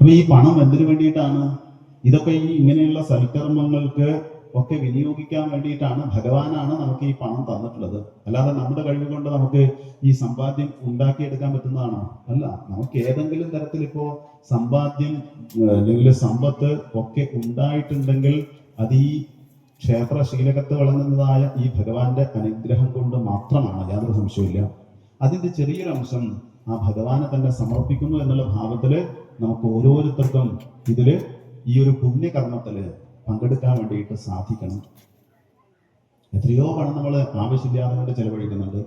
അപ്പൊ ഈ പണം എന്തിനു വേണ്ടിയിട്ടാണ്? ഇതൊക്കെ ഈ ഇങ്ങനെയുള്ള സൽക്കർമ്മങ്ങൾക്ക് ഒക്കെ വിനിയോഗിക്കാൻ വേണ്ടിയിട്ടാണ്. ഭഗവാനാണ് നമുക്ക് ഈ പണം തന്നിട്ടുള്ളത്. അല്ലാതെ നമ്മുടെ കഴിവ് കൊണ്ട് നമുക്ക് ഈ സമ്പാദ്യം ഉണ്ടാക്കിയെടുക്കാൻ പറ്റുന്നതാണോ? അല്ല. നമുക്ക് ഏതെങ്കിലും തരത്തിൽ ഇപ്പോ സമ്പാദ്യം അല്ലെങ്കിൽ സമ്പത്ത് ഒക്കെ ഉണ്ടായിട്ടുണ്ടെങ്കിൽ അത് ഈ ക്ഷേത്രശീലകത്ത് വളർന്നതായ ഈ ഭഗവാന്റെ അനുഗ്രഹം കൊണ്ട് മാത്രമാണ്, യാതൊരു സംശയമില്ല. അതിന്റെ ചെറിയൊരു അംശം ആ ഭഗവാനെ തന്നെ സമർപ്പിക്കുന്നു എന്നുള്ള ഭാവത്തില് നമുക്ക് ഓരോരുത്തർക്കും ഇതില് ഈ ഒരു പുണ്യകർമ്മത്തില് പങ്കെടുക്കാൻ വേണ്ടിയിട്ട് സാധിക്കണം. എത്രയോ പണം നമ്മൾ ആവശ്യമില്ലാതെ കൊണ്ട് ചെലവഴിക്കുന്നുണ്ട്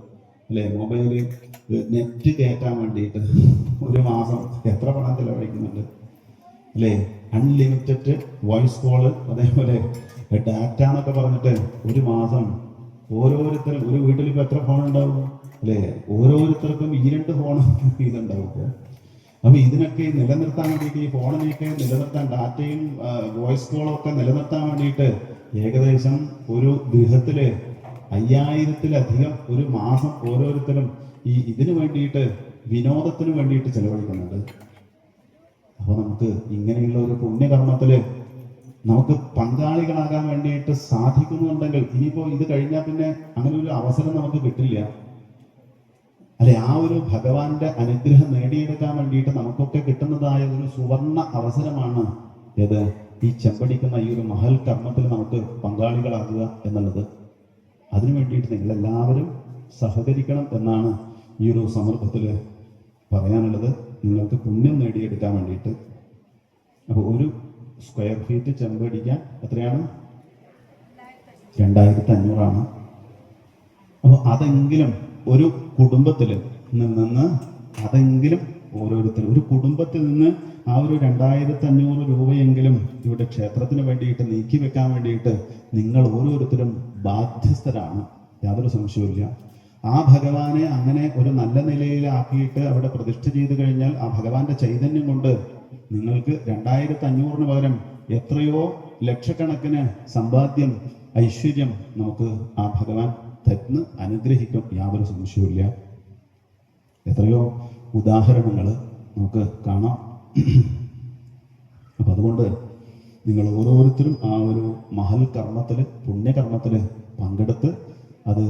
അല്ലെ? മൊബൈല് നെറ്റ് കയറ്റാൻ വേണ്ടിയിട്ട് ഒരു മാസം എത്ര പണം ചെലവഴിക്കുന്നുണ്ട് അല്ലേ? അൺലിമിറ്റഡ് വോയിസ് കോള്, അതേപോലെ ഡാറ്റ എന്നൊക്കെ പറഞ്ഞിട്ട് ഒരു മാസം ഓരോരുത്തരും ഒരു വീട്ടിൽ ഇപ്പൊ എത്ര ഫോൺ ഉണ്ടാവും അല്ലേ? ഓരോരുത്തർക്കും 2 ഫോൺ ഇതുണ്ടാവും. അപ്പൊ ഇതിനൊക്കെ നിലനിർത്താൻ വേണ്ടിയിട്ട്, ഈ ഫോണിനെയൊക്കെ നിലനിർത്താൻ, ഡാറ്റയും വോയിസ് കോളും ഒക്കെ നിലനിർത്താൻ വേണ്ടിയിട്ട് ഏകദേശം ഒരു ഗൃഹത്തില് 5000-ലധികം ഒരു മാസം ഓരോരുത്തരും ഇതിനു വേണ്ടിയിട്ട്, വിനോദത്തിന് വേണ്ടിയിട്ട് ചെലവഴിക്കുന്നുണ്ട്. അപ്പൊ നമുക്ക് ഇങ്ങനെയുള്ള ഒരു പുണ്യകർമ്മത്തില് നമുക്ക് പങ്കാളികളാകാൻ വേണ്ടിയിട്ട് സാധിക്കുന്നുണ്ടെങ്കിൽ, ഇനിയിപ്പോ ഇത് കഴിഞ്ഞാൽ പിന്നെ അങ്ങനെ ഒരു അവസരം നമുക്ക് കിട്ടില്ല അല്ലെ? ആ ഒരു ഭഗവാന്റെ അനുഗ്രഹം നേടിയെടുക്കാൻ വേണ്ടിയിട്ട് നമുക്കൊക്കെ കിട്ടുന്നതായ ഒരു സുവർണ അവസരമാണ് ഏത്? ഈ ചെമ്പടിക്കുന്ന ഈ ഒരു മഹൽ കർമ്മത്തിൽ നമുക്ക് പങ്കാളികളാകുക എന്നുള്ളത്. അതിനു വേണ്ടിയിട്ട് നിങ്ങളെല്ലാവരും സഹകരിക്കണം എന്നാണ് ഈ ഒരു സന്ദർഭത്തിൽ പറയാനുള്ളത്. നിങ്ങൾക്ക് പുണ്യം നേടിയെടുക്കാൻ വേണ്ടിയിട്ട്. അപ്പോൾ ഒരു സ്ക്വയർ ഫീറ്റ് ചെമ്പടിക്കാൻ എത്രയാണ്? 2500 അപ്പോൾ അതെങ്കിലും ഒരു കുടുംബത്തിൽ നിന്ന്, അതെങ്കിലും ഓരോരുത്തരും ഒരു കുടുംബത്തിൽ നിന്ന് ആ ഒരു 2500 രൂപയെങ്കിലും ഇവിടെ ക്ഷേത്രത്തിന് വേണ്ടിയിട്ട് നീക്കി വെക്കാൻ വേണ്ടിയിട്ട് നിങ്ങൾ ഓരോരുത്തരും ബാധ്യസ്ഥരാണ്, യാതൊരു സംശയവുമില്ല. ആ ഭഗവാനെ അങ്ങനെ ഒരു നല്ല നിലയിലാക്കിയിട്ട് അവിടെ പ്രതിഷ്ഠ ചെയ്തു കഴിഞ്ഞാൽ ആ ഭഗവാന്റെ ചൈതന്യം കൊണ്ട് നിങ്ങൾക്ക് 2500-ന് പകരം എത്രയോ ലക്ഷക്കണക്കിന് സമ്പാദ്യം, ഐശ്വര്യം നമുക്ക് ആ ഭഗവാൻ തന്ന് അനുഗ്രഹിക്കും, യാതൊരു സംശയവുമില്ല. എത്രയോ ഉദാഹരണങ്ങൾ നമുക്ക് കാണാം. അപ്പൊ അതുകൊണ്ട് നിങ്ങൾ ഓരോരുത്തരും ആ ഒരു മഹൽ കർമ്മത്തില്, പുണ്യകർമ്മത്തില് പങ്കെടുത്ത് അത്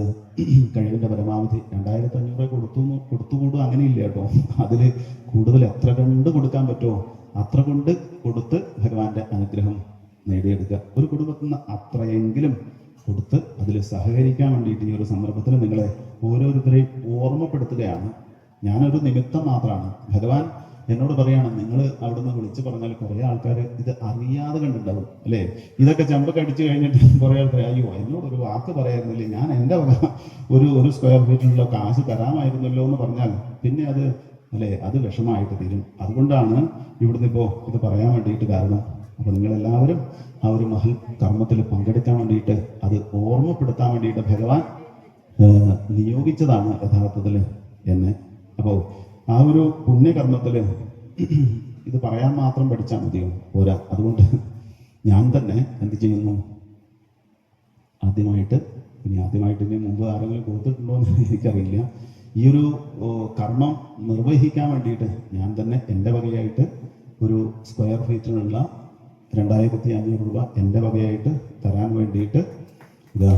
കഴിവിന്റെ പരമാവധി 2500 കൊടുത്തുകൂടും, അങ്ങനെയില്ല കേട്ടോ. അതില് കൂടുതൽ എത്ര കൊണ്ട് കൊടുക്കാൻ പറ്റുമോ അത്ര കൊണ്ട് കൊടുത്ത് ഭഗവാന്റെ അനുഗ്രഹം നേടിയെടുക്കുക. ഒരു കുടുംബത്തിൽ നിന്ന് അത്രയെങ്കിലും കൊടുത്ത് അതിൽ സഹകരിക്കാൻ വേണ്ടിയിട്ട് ഈ ഒരു സന്ദർഭത്തിൽ നിങ്ങളെ ഓരോരുത്തരെയും ഓർമ്മപ്പെടുത്തുകയാണ്. ഞാനൊരു നിമിത്തം മാത്രമാണ്. ഭഗവാൻ എന്നോട് പറയാണ്, നിങ്ങൾ അവിടുന്ന് വിളിച്ചു പറഞ്ഞാൽ കുറേ ആൾക്കാർ ഇത് അറിയാതെ കണ്ടിട്ടുണ്ടാവും അല്ലേ? ഇതൊക്കെ ചെമ്പൊക്കെ അടിച്ചു കഴിഞ്ഞിട്ട് കുറേ ആൾക്കാർ, അയ്യോ എന്നോട് ഒരു വാക്ക് പറയായിരുന്നില്ലേ, ഞാൻ എൻ്റെ ഒരു സ്ക്വയർ ഫീറ്റിനുള്ള കാശ് തരാമായിരുന്നല്ലോ എന്ന് പറഞ്ഞാൽ പിന്നെ അത് അല്ലേ, അത് വിഷമമായിട്ട് തീരും. അതുകൊണ്ടാണ് ഇവിടുന്ന് ഇപ്പോൾ ഇത് പറയാൻ വേണ്ടിയിട്ട് കാരണം. അപ്പൊ നിങ്ങളെല്ലാവരും ആ ഒരു മഹൽ കർമ്മത്തിൽ പങ്കെടുക്കാൻ വേണ്ടിയിട്ട്, അത് ഓർമ്മപ്പെടുത്താൻ വേണ്ടിയിട്ട് ഭഗവാൻ നിയോഗിച്ചതാണ് യഥാർത്ഥത്തിൽ എന്നെ. അപ്പോൾ ആ ഒരു പുണ്യകർമ്മത്തിൽ ഇത് പറയാൻ മാത്രം പഠിച്ചാൽ മതിയോ? പോരാ. അതുകൊണ്ട് ഞാൻ തന്നെ എന്ത് ചെയ്യുന്നു, ആദ്യമായിട്ട് ഇനി മുമ്പ് ആരെങ്കിലും കൊടുത്തിട്ടുണ്ടോ എന്ന് എനിക്കറിയില്ല, ഈ ഒരു കർമ്മം നിർവഹിക്കാൻ വേണ്ടിയിട്ട് ഞാൻ തന്നെ എൻ്റെ വകയായിട്ട് ഒരു സ്ക്വയർ ഫീറ്റിനുള്ള 2500 രൂപ എൻ്റെ വകയായിട്ട് തരാൻ വേണ്ടിയിട്ട് ഇതാ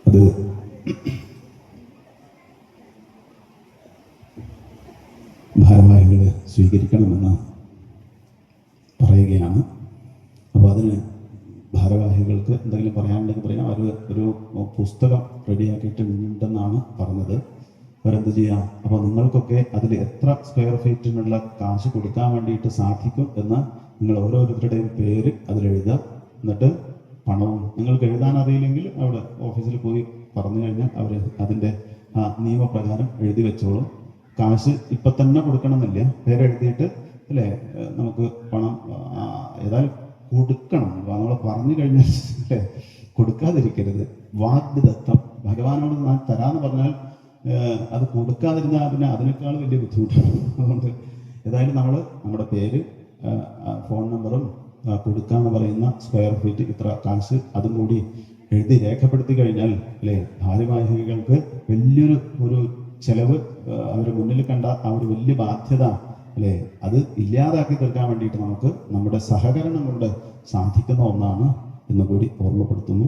അത് ഭാരവാഹികൾ സ്വീകരിക്കണമെന്ന് പറയുകയാണ്. അപ്പോൾ അതിന് ഭാരവാഹികൾക്ക് എന്തെങ്കിലും പറയാനുണ്ടെങ്കിൽ പറയാം. അവർ ഒരു പുസ്തകം റെഡിയാക്കിയിട്ടുണ്ടെന്നാണ് പറഞ്ഞത്. അവരെന്ത് ചെയ്യാം, അപ്പോൾ നിങ്ങൾക്കൊക്കെ അതിൽ എത്ര സ്ക്വയർ ഫീറ്റിനുള്ള കാശ് കൊടുക്കാൻ വേണ്ടിയിട്ട് സാധിക്കും എന്ന് നിങ്ങൾ ഓരോരുത്തരുടെയും പേര് അതിലെഴുതുക. എന്നിട്ട് പണവും നിങ്ങൾക്ക് എഴുതാൻ അറിയില്ലെങ്കിൽ അവിടെ ഓഫീസിൽ പോയി പറഞ്ഞു കഴിഞ്ഞാൽ അവർ അതിൻ്റെ നിയമപ്രകാരം എഴുതി വെച്ചോളും. കാശ് ഇപ്പം തന്നെ കൊടുക്കണമെന്നില്ല, പേരെഴുതിയിട്ട് അല്ലേ, നമുക്ക് പണം ഏതായാലും കൊടുക്കണം. നമ്മൾ പറഞ്ഞു കഴിഞ്ഞാൽ അല്ലേ, കൊടുക്കാതിരിക്കരുത്. വാഗ്ദത്തം, ഭഗവാനോട് ഞാൻ തരാമെന്ന് പറഞ്ഞാൽ അത് കൊടുക്കാതിരുന്നാൽ പിന്നെ അതിനേക്കാൾ വലിയ ബുദ്ധിമുട്ടാണ്. അതുകൊണ്ട് ഏതായാലും നമ്മൾ നമ്മുടെ പേര്, ഫോൺ നമ്പറും കൊടുക്കാമെന്ന് പറയുന്ന സ്ക്വയർ ഫീറ്റ് ഇത്ര കാശ് അതും കൂടി എഴുതി രേഖപ്പെടുത്തി കഴിഞ്ഞാൽ അല്ലേ, ഭാരവാഹികൾക്ക് ഒരു ചെലവ് അവർ മുന്നിൽ കണ്ട ആ ഒരു വലിയ ബാധ്യത അല്ലേ, അത് ഇല്ലാതാക്കി തീർക്കാൻ വേണ്ടിയിട്ട് നമുക്ക് നമ്മുടെ സഹകരണം കൊണ്ട് സാധിക്കുന്ന ഒന്നാണ് എന്ന് കൂടി ഓർമ്മപ്പെടുത്തുന്നു.